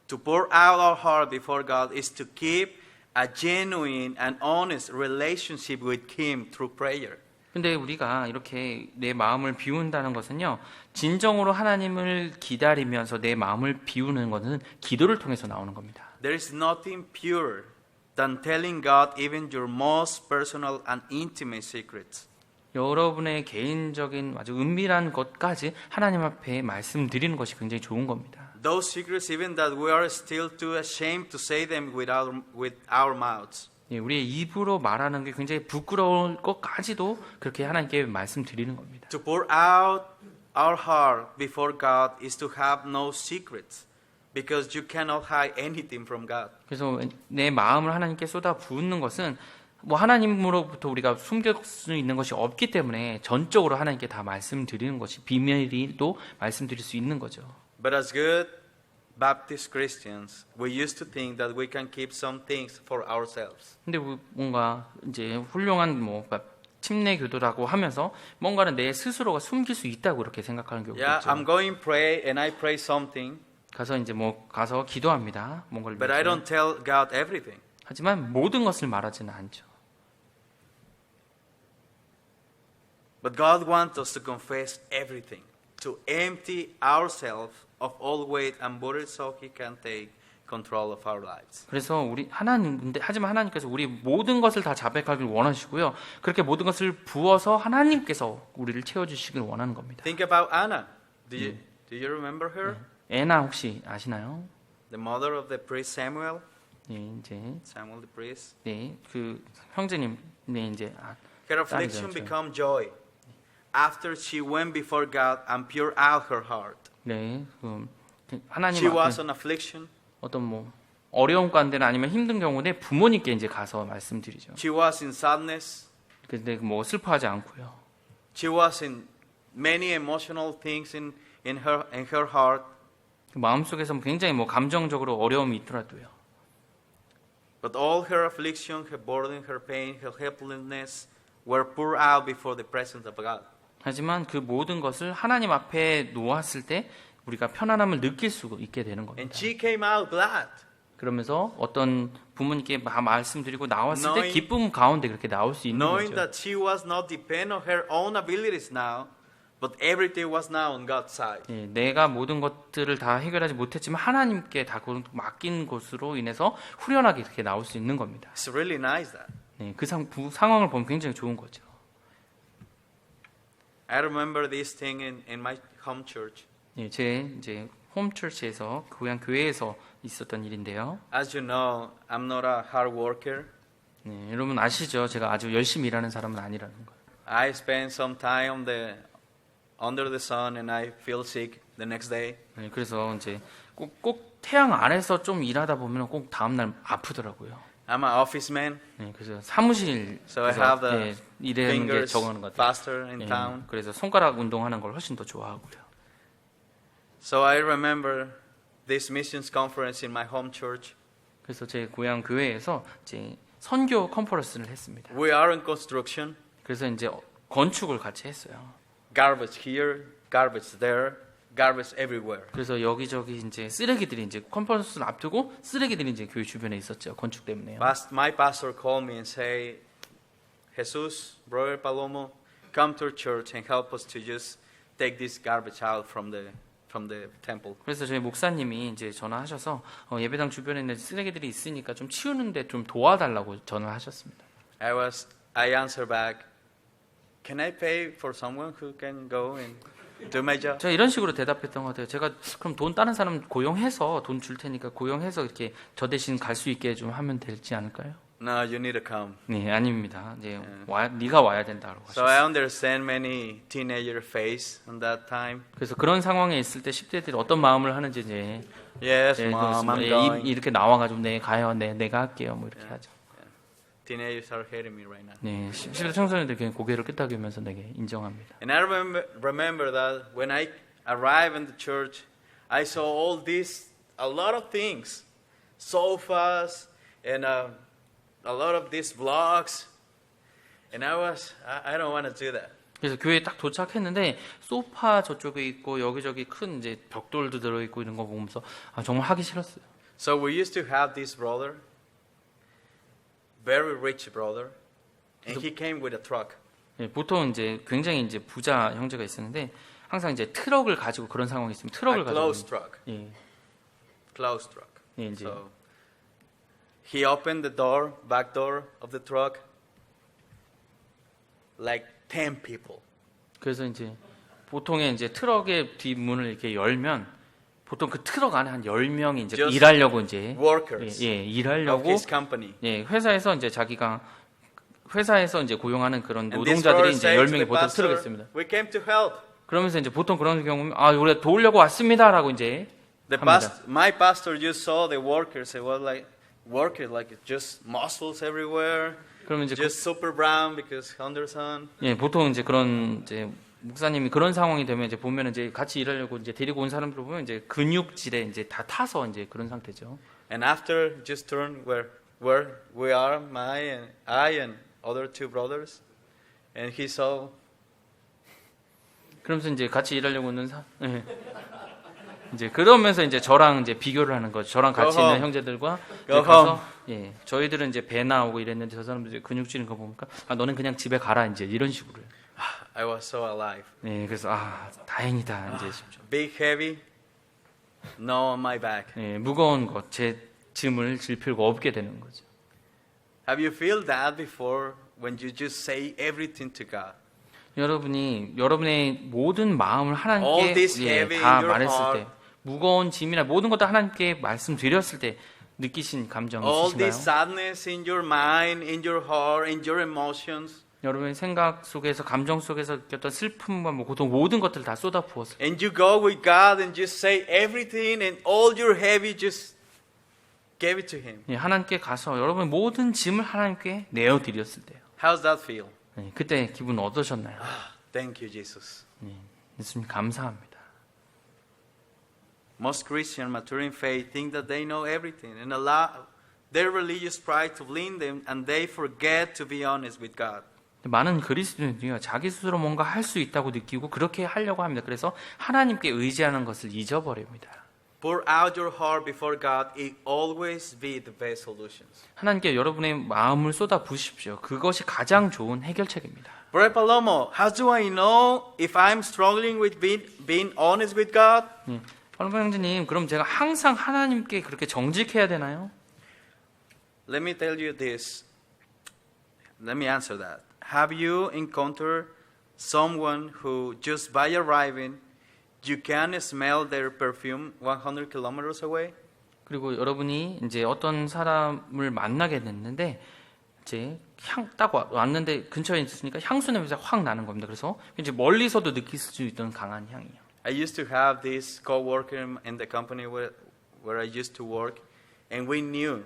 to pour out our heart before God is to keep a genuine and honest relationship with Him through prayer. 근데 우리가 이렇게 내 마음을 비운다는 것은요, 진정으로 하나님을 기다리면서 내 마음을 비우는 것은 기도를 통해서 나오는 겁니다. There is nothing purer than telling God even your most personal and intimate secrets. 여러분의 개인적인 아주 은밀한 것까지 하나님 앞에 말씀드리는 것이 굉장히 좋은 겁니다. Those secrets, even that we are still too ashamed to say them with our mouths. 예, 우리의 입으로 말하는 게 굉장히 부끄러울 것까지도 그렇게 하나님께 말씀드리는 겁니다. To pour out our heart before God is to have no secrets, because you cannot hide anything from God. 그래서 내 마음을 하나님께 쏟아 부은 것은 뭐 하나님으로부터 우리가 숨길 수 있는 것이 없기 때문에 전적으로 하나님께 다 말씀드리는 것이 비밀이도 말씀드릴 수 있는 거죠. But as good Baptist Christians, we used to think that we can keep some things for ourselves. 근데 뭔가 이제 훌륭한 뭐 침례 교도라고 하면서 뭔가는 내 스스로가 숨길 수 있다고 그렇게 생각하는 경우가 Yeah, 있죠. I'm going pray and I pray something, 가서 이제 뭐 가서 기도합니다. 뭔가를 but I 위해서. don't tell God everything. 하지만 모든 것을 말하지는 않죠. But God wants us to confess everything, to empty ourselves of all weight and burden so He can take control of our lives. 그래서 우리 하지만 하나님께서 우리 모든 것을 다 자백하길 원하시고요. 그렇게 모든 것을 부어서 하나님께서 우리를 채워주시길 원하는 겁니다. Think about Anna. Do you remember her? 애나 혹시 아시나요? The mother of the priest Samuel. 네, 이제 Samuel the priest. 네, 그 형제님, 네 이제 Her affliction 딸이죠. became joy after she went before God and poured out her heart. 네, 하나님 She was 앞에 on affliction. 어떤 뭐 어려운 가운데나 아니면 힘든 경우에 부모님께 이제 가서 말씀드리죠. She was in sadness. 근데 뭐 슬퍼하지 않고요. She was in many emotional things in her heart. 마음속에서 굉장히 뭐 감정적으로 어려움이 있더라도요. But all her affliction, her burden, her pain, her helplessness were poured out before the presence of God. 하지만 그 모든 것을 하나님 앞에 놓았을 때 우리가 편안함을 느낄 수 있게 되는 And 겁니다. she came out glad. 그러면서 어떤 부모님께 말씀드리고 나왔을 때 Knowing- 기쁨 가운데 그렇게 나올 수 있는 Knowing 거죠. that she was not dependent on her own abilities now, but everything was now on God's side. 예, 내가 모든 것들을 다 해결하지 못했지만 하나님께 다 맡긴 것으로 인해서 후련하게 이렇게 나올 수 있는 겁니다. It's really nice that. 네, 그 상황을 보면 굉장히 좋은 거죠. I remember this thing in my home church. 예, 제 이제 홈처치에서 고향 교회에서 있었던 일인데요. As you know, I'm not a hard worker. 네, 여러분 아시죠? 제가 아주 열심히 일하는 사람은 아니라는 거. I spend some time under the sun and I feel sick the next day. 네, 그래서 이제 꼭 태양 아래서 좀 일하다 보면 꼭 다음 날 아프더라고요. I'm an office man, 네, 그래서 사무실에서 so I have the 예, 일하는 게 fingers 적응하는 것 같아요. faster in 예, town. 그래서 손가락 운동하는 걸 훨씬 더 좋아하고요. So I remember this missions conference in my home church. 그래서 제 고향 교회에서 이제 선교 컨퍼런스를 했습니다. We are in construction. 그래서 이제 건축을 같이 했어요. garbage here, garbage there, garbage everywhere. 그래서 여기저기 이제 쓰레기들이 이제 컨퍼런스를 앞두고 쓰레기들이 이제 교회 주변에 있었죠. 건축 때문에요. My pastor called me and say, Jesus, Brother Palomo, come to our church and help us to just take this garbage out from the temple. 그래서 저희 목사님이 이제 전화하셔서 예배당 주변에 있는 쓰레기들이 있으니까 좀 치우는데 좀 도와달라고 전화하셨습니다. I answer back, can I pay for someone who can go and do my job? 제가 이런 식으로 대답했던 것 같아요. 제가 그럼 돈 다른 사람 고용해서 돈 줄 테니까 고용해서 이렇게 저 대신 갈 수 있게 좀 하면 되지 않을까요? No, you need to come. 네, 아닙니다. 이제 네가 와야 된다고 So 하셨어요. I understand many teenager face on that time. 그래서 그런 상황에 있을 때 10대들이 어떤 마음을 하는지 이제 Yes, 예, mom, I'm 그렇습니다. going. 이렇게 나와가지고 네 가요, 네 내가 할게요, 뭐 이렇게 하죠. Teenagers are hating me right now. 네, 10대 청소년들 그냥 고개를 끄덕이면서 내게 인정합니다. And I remember that when I arrived in the church, I saw all these, a lot of things, sofas and a lot of these blocks, and I don't want to do that. 그래서 교회에 딱 도착했는데 소파 저쪽에 있고 여기저기 큰 이제 벽돌도 들어 있고 이런 거 보면서 정말 하기 싫었어요. So we used to have this brother, very rich brother, and he came with a truck. 예, 보통 이제 굉장히 이제 부자 형제가 있었는데 항상 이제 트럭을 가지고 그런 상황이 있으면 트럭을 A 가지고 closed truck. 예, Closed truck. 예, 이제 So he opened the door, back door of the truck, like 10 people. 그래서 이제 보통의 이제 트럭의 뒷문을 이렇게 열면 보통 그 트럭 안에 한 10명이 이제 Just 일하려고 이제 Workers 예, of 일하려고 his company. 예, 회사에서 이제 자기가 회사에서 이제 고용하는 그런 And this 노동자들이 brother 이제 said to 10명이 the 보통 트럭에 pastor, 있습니다. we came to help. 그러면서 이제 보통 그런 경우면 우리가 도우려고 왔습니다라고 이제 합니다. My pastor just saw the workers. It was like workers, like just muscles everywhere, 그러면 이제 just super brown because under sun. 예, 보통 이제 그런 이제 목사님이 그런 상황이 되면 이제 보면 이제 같이 일하려고 이제 데리고 온 사람들 보면 이제 근육질에 이제 다 타서 이제 그런 상태죠. And after just turn where we are, I and other two brothers, and he saw. 그러면서 이제 같이 일하려고 오는 예. 이제 그러면서 이제 저랑 이제 비교를 하는 거죠. 저랑 같이 Go 있는 home. 형제들과 Go 이제 가서 home. 예, 저희들은 이제 배 나오고 이랬는데 저 사람들 이제 근육질인 거 보니까 너는 그냥 집에 가라 이제 이런 식으로. I was so alive. 예, 그래서 다행이다 이제 싶죠. Big, heavy, no on my back. 예, 무거운 것, 제 짐을 질 필요가 없게 되는 거죠. Have you feel that before when you just say everything to God? 여러분이 여러분의 모든 마음을 All 하나님께 this 예, heavy 다 in your 말했을 때 heart. 무거운 짐이나 모든 것도 하나님께 말씀드렸을 때 느끼신 감정이 All this 있으신가요? sadness in your mind, in your heart, in your emotions, 여러분의 생각 속에서 감정 속에서 느꼈던 슬픔과 뭐 고통 모든 것들을 다 쏟아부었을 때 and you go with God and just say everything and all your heavy just gave it to Him. 예, 하나님께 가서 여러분의 모든 짐을 하나님께 내어드렸을 때요. How's that feel? 예, 그때 기분 어떠셨나요? Thank you, Jesus. 예, 예수님 감사합니다. Most Christians mature in faith think that they know everything and allow their religious pride to lead them and they forget to be honest with God. 많은 그리스도인들이요 자기 스스로 뭔가 할 수 있다고 느끼고 그렇게 하려고 합니다. 그래서 하나님께 의지하는 것을 잊어버립니다. Pour out your heart before God. It always be the best solutions. 하나님께 여러분의 마음을 쏟아 부으십시오. 그것이 가장 좋은 해결책입니다. Brother Palomo, how do I know if I'm struggling with being honest with God? 팔로모 형제님, 그럼 제가 항상 하나님께 그렇게 정직해야 되나요? Let me tell you this. Let me answer that. Have you encountered someone who just by arriving, you can smell their perfume 100 kilometers away? 그리고 여러분이 이제 어떤 사람을 만나게 됐는데 이제 딱 왔는데 근처에 있으니까 향수 냄새가 확 나는 겁니다. 그래서 이제 멀리서도 느낄 수 있던 강한 향이에요. I used to have this co-worker in the company where I used to work, and we knew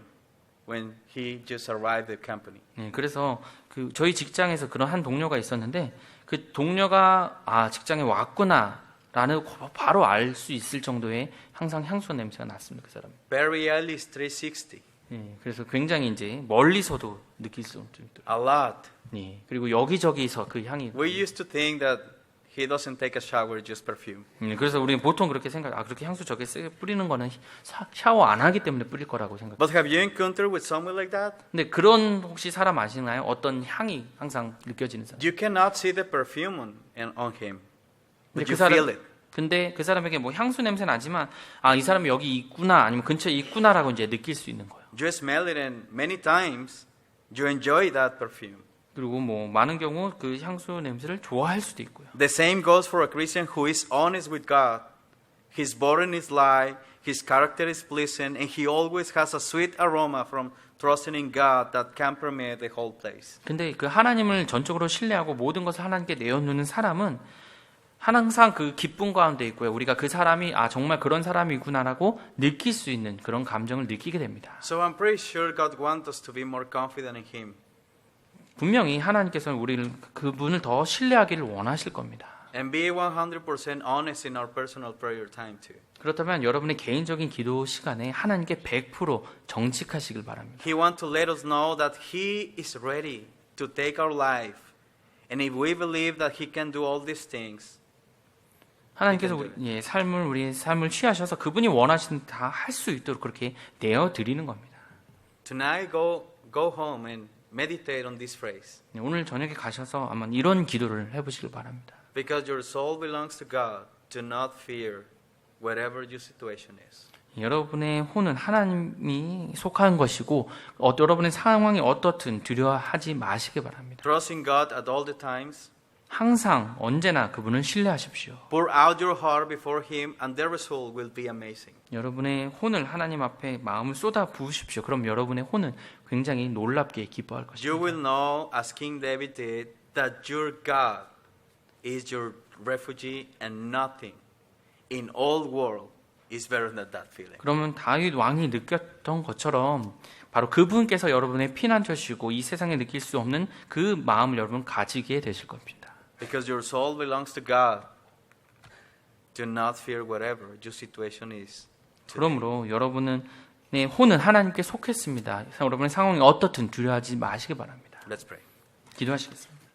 when he just arrived at the company. 네, 그래서 그 저희 직장에서 그런 한 동료가 있었는데 그 동료가 직장에 왔구나라는 바로 알 수 있을 정도의 항상 향수 냄새가 났습니다. 그 사람. Barry Ellis 360. 네, 그래서 굉장히 이제 멀리서도 느낄 수 있도록. A lot. 네, 그리고 여기저기서 그 향이. We used to think that he doesn't take a shower, just perfume. 그래서 우리는 보통 그렇게 그렇게 향수 저게 쓰게 뿌리는 거는 샤워 안 하기 때문에 뿌릴 거라고 생각. But have you encountered with someone like that? 근데 그런 혹시 사람 아시나요? 어떤 향이 항상 느껴지는 사람. You cannot see the perfume on him, 근데 but you feel it. 근데 그 사람에게 뭐 향수 냄새 나지만 이 사람이 여기 있구나 아니면 근처에 있구나라고 이제 느낄 수 있는 거예요. You smell it, and many times you enjoy that perfume. 그리고 뭐 많은 경우 그 향수 냄새를 좋아할 수도 있고요. The same goes for a Christian who is honest with God. His body is light, his character is pleasant, and he always has a sweet aroma from trusting in God that can permeate the whole place. 근데 그 하나님을 전적으로 신뢰하고 모든 것을 하나님께 내어놓는 사람은 항상 그 기쁨 가운데 있고요. 우리가 그 사람이 정말 그런 사람이구나라고 느낄 수 있는 그런 감정을 느끼게 됩니다. So I'm pretty sure God wants us to be more confident in Him. 분명히 하나님께서는 우리를 그분을 더 신뢰하기를 원하실 겁니다. And be 100% honest in our personal prayer time too. 그렇다면 여러분의 개인적인 기도 시간에 하나님께 100% 정직하시길 바랍니다. He wants to let us know that He is ready to take our life. And if we believe that He can do all these things, 하나님께서 우리의 삶을 취하셔서 그분이 원하시는 다 할 수 있도록 그렇게 내어 드리는 겁니다. tonight go home and meditate on this phrase. 오늘 저녁에 가셔서 아마 이런 기도를 해보시길 바랍니다. Because your soul belongs to God, do not fear whatever your situation is. 여러분의 혼은 하나님이 속한 것이고 여러분의 상황이 어떻든 두려워하지 마시기 바랍니다. Trust in God at all the times. 항상 언제나 그분을 신뢰하십시오. Pour out your heart before Him and the result will be amazing. 여러분의 혼을 하나님 앞에 마음을 쏟아 부으십시오. 그럼 여러분의 혼은 굉장히 놀랍게 기뻐할 것입니다. You will know, as King David did, that your God is your refuge and nothing in all world is better than that feeling. 그러면 다윗 왕이 느꼈던 것처럼 바로 그분께서 여러분의 피난처시고 이 세상에 느낄 수 없는 그 마음을 여러분 가지게 되실 겁니다. Because your soul belongs to God, do not fear whatever your situation is. 그러므로 여러분의 혼은 하나님께 속했습니다. 여러분의 상황이 어떻든 두려워하지 마시기 바랍니다. Let's pray. 기도하시겠습니다.